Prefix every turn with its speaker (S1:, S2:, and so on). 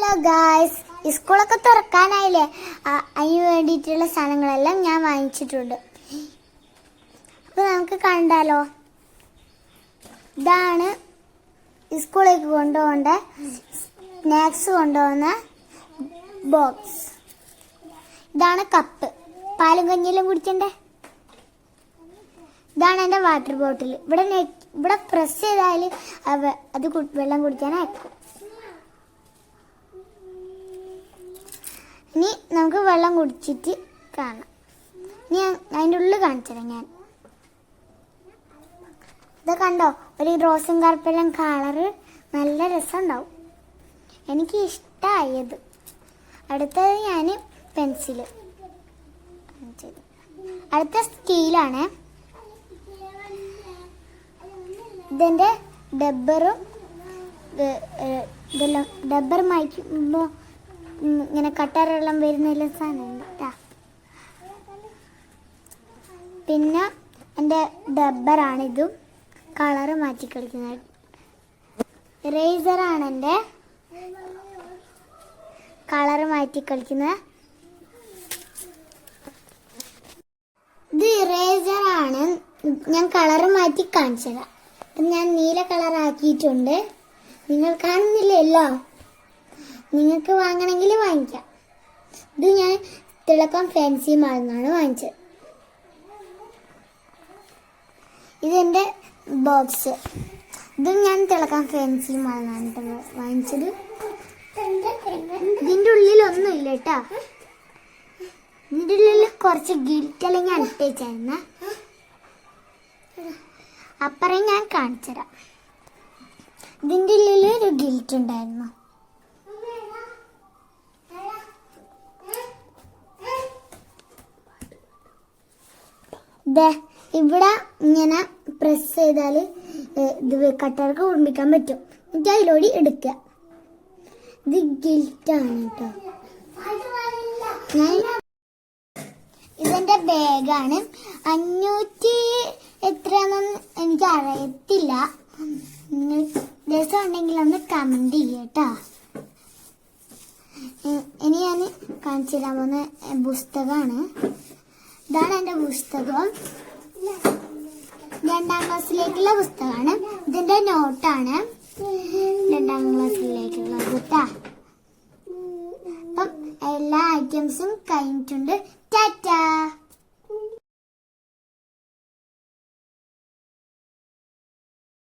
S1: Hello guys, സ്കൂളൊക്കെ തുറക്കാനായില്ലേ? അതിന് വേണ്ടിയിട്ടുള്ള സാധനങ്ങളെല്ലാം ഞാൻ വാങ്ങിച്ചിട്ടുണ്ട്. അപ്പോൾ നമുക്ക് കണ്ടാലോ. ഇതാണ് സ്കൂളിലേക്ക് കൊണ്ടുപോകേണ്ട സ്നാക്സ് കൊണ്ടുപോകുന്ന ബോക്സ്. ഇതാണ് കപ്പ്, പാലും കഞ്ഞിയെല്ലാം കുടിക്കണ്ടേ. ഇതാണ് എൻ്റെ വാട്ടർ ബോട്ടിൽ. ഇവിടെ പ്രസ് ചെയ്താൽ അത് വെള്ളം കുടിക്കാനായിരിക്കും. ഇനി നമുക്ക് വെള്ളം കുടിച്ചിട്ട് കാണാം. ഇനി അതിൻ്റെ ഉള്ളിൽ കാണിച്ചു തരാം ഞാൻ. ഇത് കണ്ടോ, ഒരു റോസും കറുപ്പെല്ലാം കളറ് നല്ല രസമുണ്ടാവും. എനിക്ക് ഇഷ്ടമായത്. അടുത്തത് ഞാൻ പെൻസില്. അടുത്ത സ്കെയിലാണ്. ഇതിൻ്റെ ഡബ്ബറും ഇതെല്ലാം ഡബ്ബർ മായ്ക്കുമ്പോൾ ഇങ്ങനെ കട്ടറെല്ലാം വരുന്ന സാധനമുണ്ട് കേട്ടോ. പിന്നെ എൻ്റെ ഡബ്ബറാണിതും, കളറ് മാറ്റി കളിക്കുന്നത്. ഇറേസറാണ് എൻ്റെ കളറ് മാറ്റി കളിക്കുന്നത്. ഇത് ഇറേസറാണ്, ഞാൻ കളറ് മാറ്റി കാണിച്ചത്. ഞാൻ നീല കളറാക്കിയിട്ടുണ്ട്. നിങ്ങൾ കാണുന്നില്ലല്ലോ. നിങ്ങൾക്ക് വാങ്ങണമെങ്കിൽ വാങ്ങിക്കാം. ഇത് ഞാൻ തിളക്കം ഫാൻസി മാളിൽ നിന്നാണ് വാങ്ങിച്ചത്. ഇതെൻ്റെ ബോക്സ്. ഇത് ഞാൻ തിളക്കം ഫാൻസി മാളിൽ നിന്നാണ് വാങ്ങിച്ചത്. ഇതിൻ്റെ ഉള്ളിലൊന്നുമില്ല കേട്ടോ. ഇതിൻ്റെ ഉള്ളിൽ കുറച്ച് ഗിൽറ്റെല്ലാം ഞാൻ ഇട്ടേച്ചായിരുന്നു. അപ്പുറം ഞാൻ കാണിച്ചുതരാം. ഇതിൻ്റെ ഉള്ളിൽ ഒരു ഗിൽറ്റ് ഉണ്ടായിരുന്നു. ഇവിടെ ഇങ്ങനെ പ്രസ് ചെയ്താൽ ഇത് കട്ടർക്ക് കുടുംബിക്കാൻ പറ്റും. എന്നിട്ട് അതിലോടി എടുക്കുക. ഇത് ഗിൽറ്റാണ് കേട്ടോ. ഇതെന്റെ ബാഗാണ്. 500 എത്രയാണെന്ന് എനിക്ക് അറിയത്തില്ല. രസം ഉണ്ടെങ്കിൽ ഒന്ന് കമന്റ് ചെയ്യട്ടോ. ഇനി ഞാൻ കാണിച്ചു തരാൻ പോകുന്ന പുസ്തകമാണ്. ഇതാണ് എൻ്റെ പുസ്തകം. 2ാം ക്ലാസ്സിലേക്കുള്ള പുസ്തകമാണ്. ഇതിൻ്റെ നോട്ടാണ് 2ാം ക്ലാസ്സിലേക്കുള്ളത് കേട്ടോ. അപ്പം എല്ലാ ഐറ്റംസും കഴിഞ്ഞിട്ടുണ്ട്. ടാറ്റാ.